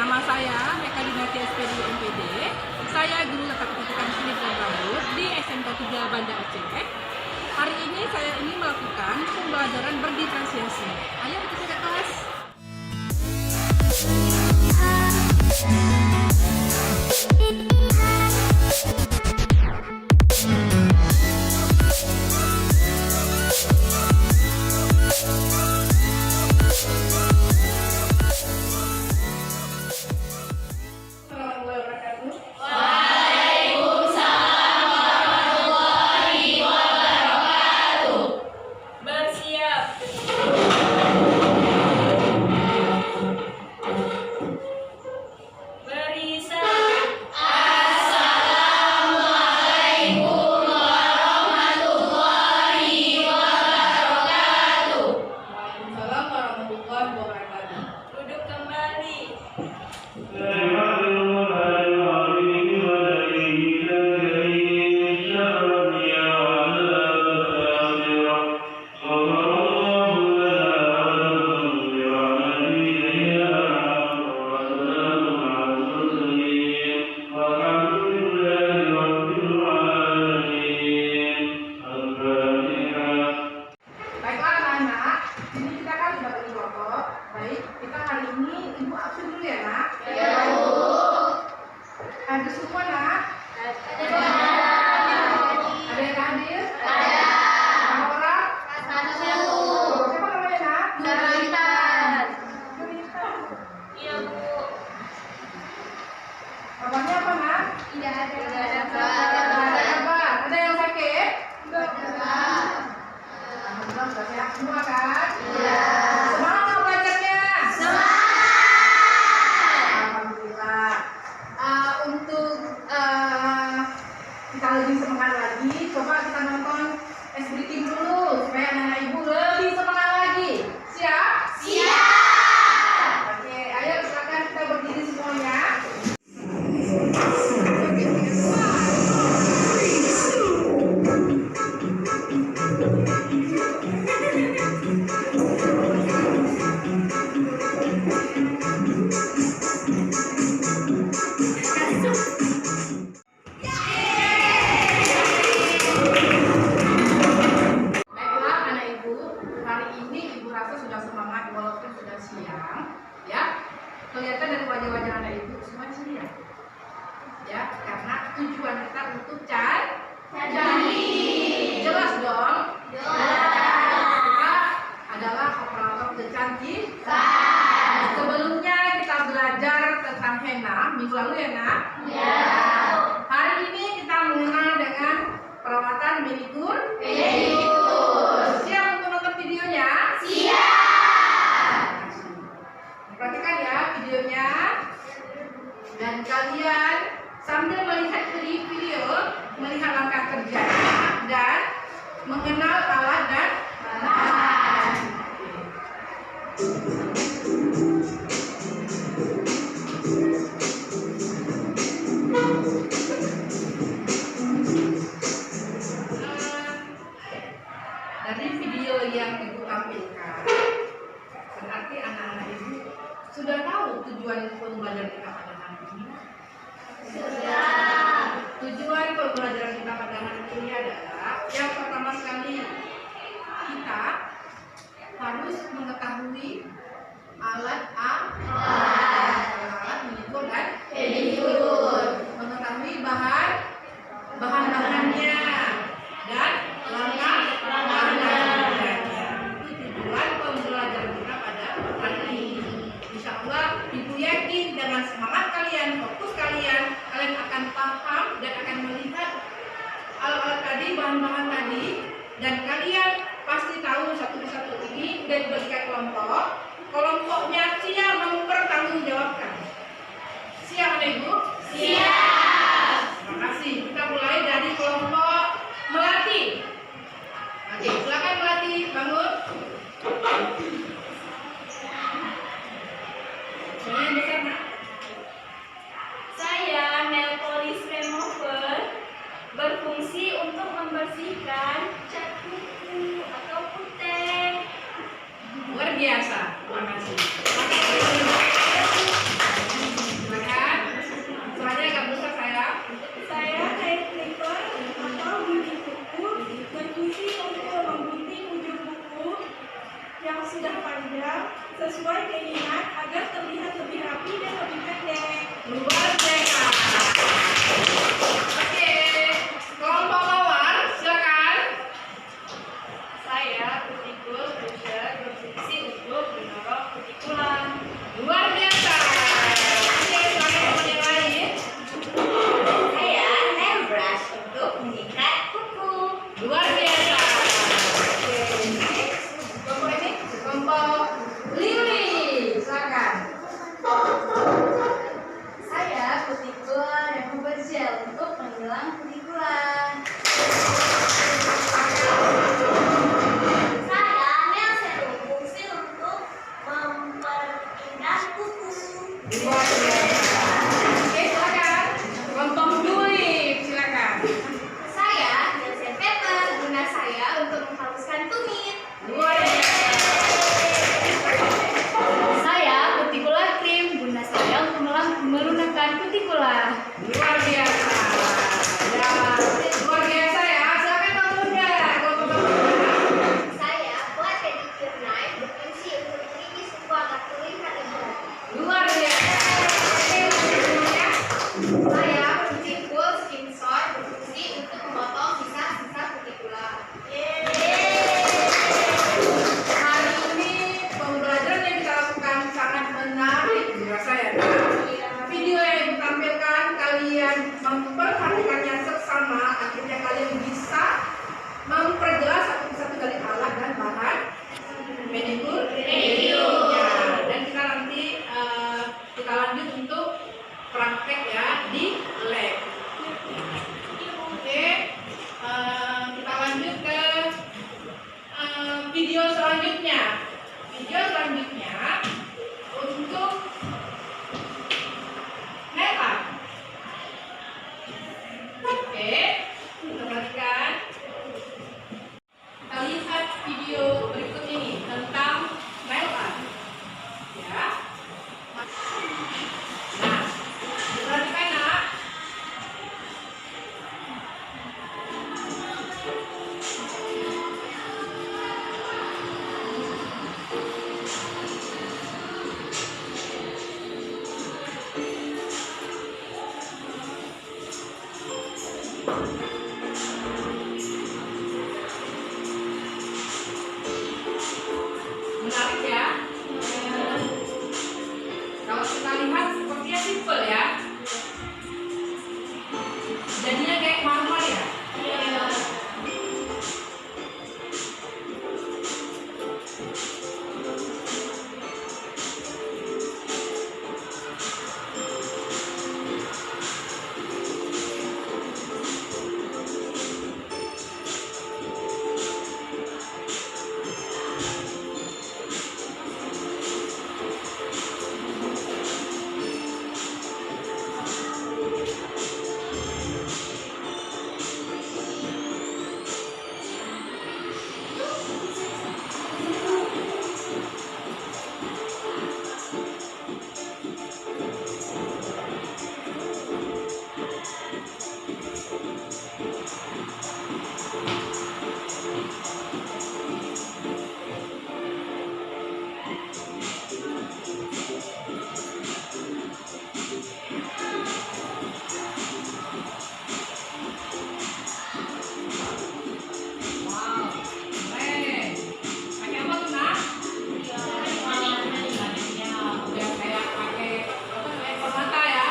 Nama saya Meka Dinasti SPD MPD. Saya guru tata pendidikan kulit dan rambut di SMK 3 Banda Aceh. Hari ini saya ingin melakukan pembelajaran berdiferensiasi. Ayo kita ke kelas. Duduk kembali. Baiklah anak-anak, ini kita kan sudah beli rokok. Baik, kita hari ini ibu absen dulu ya nak. Ya, Bu. Hadir semua nak. Ada. Ada yang hadir? Ada. Berapa orang? Satu. Siapa namanya nak? Nurlitan. Nurlitan. Iya, Bu. Kabarnya apa nak? Tidak ada. Tidak ada. Ada kabar. Ada yang sakit? Tidak ada. Alhamdulillah sudah sehat semua kan? Iya. Semangat nggak belajarnya? Semangat. Alhamdulillah. Untuk kita lebih semangat lagi, coba kita nonton SBT dulu supaya anak-anak ibu lebih semangat lagi. Siap? Siap. Oke, ayo silakan kita berdiri semuanya. Baiklah anak ibu, hari ini ibu rasa sudah semangat walaupun sudah siang, ya. Kelihatan dari wajah-wajah anak ibu semua ceria, ya. Karena tujuan kita untuk cari. Jelas dong. Kita adalah operator kecantikan. Sebelumnya kita belajar tentang henna minggu lalu ya nak. Ya. Hari ini kita mengenal dengan perawatan manikur. Siap untuk nonton videonya? Siap. Perhatikan ya videonya. Dan kalian sambil melihat video, melihat langkah kerjanya dan mengenal alat dan bahan. Dari video yang ibu tampilkan, berarti anak-anak ibu sudah tahu tujuan pembelajaran kita pada hari ini. Tujuan pembelajaran kita pada hari ini adalah yang pertama sekali kita harus mengetahui alat alat manikur dan pedicure, mengetahui bahan-bahannya dan langkah-langkahnya. Itu tujuan pembelajaran kita pada hari ini. Insya Allah ibu yakin dengan semangat kalian, fokus kalian akan paham dan akan melihat alat-alat tadi, bahan-bahan tadi, dan kalian pasti tahu satu persatu ini dan dibagikan kelompok. Kelompoknya siap mempertanggungjawabkan. Siap anak ibu? Siap. Terima kasih. Kita mulai dari kelompok Melati. Oke, silakan Melati, bangun. Yang besar nak. Saya nail polish remover berfungsi untuk membersihkan cat kuku atau putek. Luar biasa. Terima kasih. Luar biasa. Oke, silakan. Kelompok Dulip, silakan. Saya Nelson Pepper, guna saya untuk menghaluskan tumit. Luar biasa. Saya kutikula krim, guna saya untuk melunakkan kutikula. Luar biasa. Ya, luar biasa ya. Silakan Bang Bunda. Kelompok Bang Bunda. Saya buat pedicure knife berfungsi untuk menggigit sebuah agar terlihat lebih rapi. Luar biasa. Oke, selanjutnya. Saya kutikul skin sword berfungsi untuk memotong sisa-sisa kutikula. Hari ini pembelajaran yang kita lakukan sangat menarik menurut saya. Video yang ditampilkan kalian memperhatikannya seksama, akhirnya kalian bisa memperjelas satu persatu dari alat dan bahan pedicure. Ya, dan kita nanti kita lanjut untuk praktek ya di lab. Oke, kita lanjut ke video selanjutnya. Video selanjutnya untuk nail art. Oke, kita perhatikan. Kita lihat video berikut ini tentang nail art. Ya. Nah, perhatikan nak. Menarik ya. Kalau kita lihat sepertinya simple ya. Jadinya kayak marmer ya. Wow, keren. Pakai apa tuh nak? Udah kayak pakai apa namanya permata ya.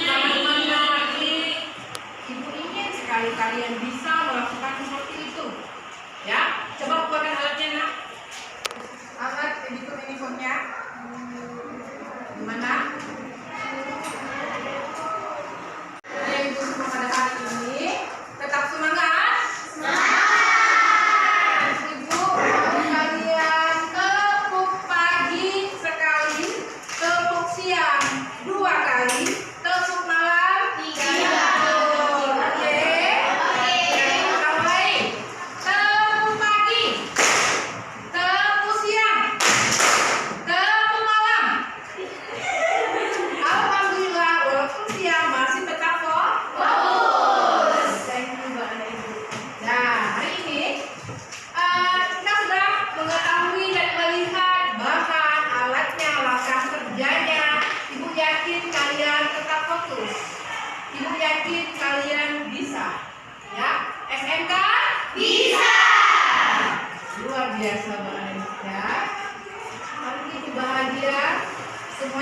Sangat menarik. Ibu ingin sekali kalian bisa melakukan seperti itu. Ya, coba keluarkan alatnya nak. Alat pedicure uniformnya. Gimana? Yang ibu semua pada hari ini tetap semangat. Ibu mau kalian tepuk pagi sekali, tepuk siang 2 kali, tepuk malam 3 kali.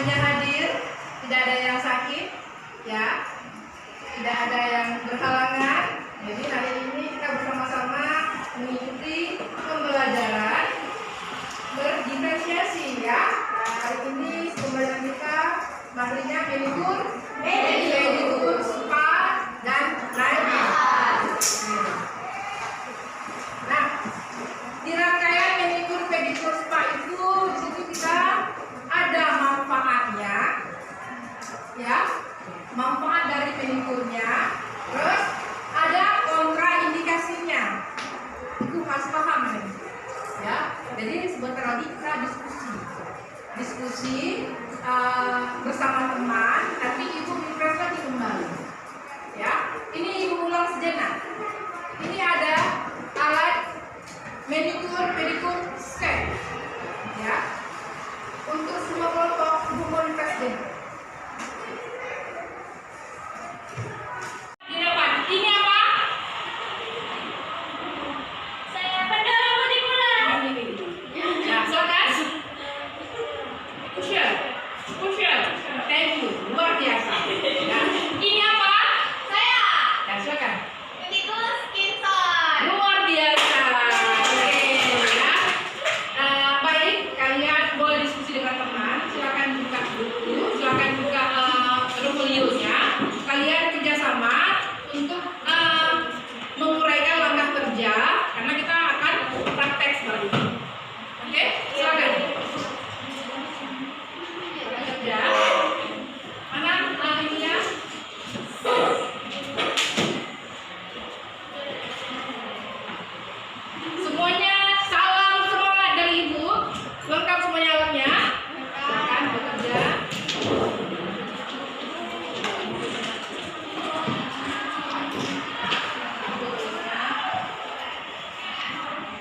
semuanya hadir, tidak ada yang sakit, ya, tidak ada yang berhalangan. Jadi hari ini kita bersama-sama mengikuti pembelajaran berdiferensiasi, ya. Nah, hari ini pembelajaran kita materinya pedikur, spa, dan lain-lain. Nah, di rangkaian pedikur, spa itu di situ kita ada manfaatnya, ya, manfaat dari pedikurnya, terus ada kontraindikasinya. Itu harus paham nih, ya. Jadi sebentar lagi kita diskusi bersama teman, tapi ibu refresh lagi kembali, ya. Ini ibu ulang sejenak. Ini ada alat pedikur set, ya, untuk semua kelompok ibu mau refresh deh. Ini apa? Saya pendorong pedikular. Nah, silakan. Cushion. Thank you. Luar biasa. Nah, ini apa? Saya Ya, silakan. pedikur skin sore. Luar biasa. Oke, ya. Baik, kalian boleh diskusi dengan teman. Silakan buka buku, silakan buka portfolio-nya. Kalian kerjasama untuk menguraikan langkah kerja karena kita akan praktek selanjutnya. Oke, silakan. Kerja. Mana ininya? Semuanya salam semangat dari ibu. Lengkap semuanya alatnya. Silakan bekerja.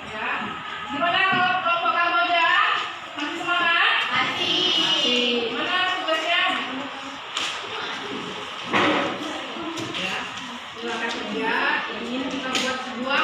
Ya. Gimana kalau kelompok Kamboja? Masih semangat? Masih. Mana tugasnya? Ya. Silakan kerja. Ini kita buat sebuah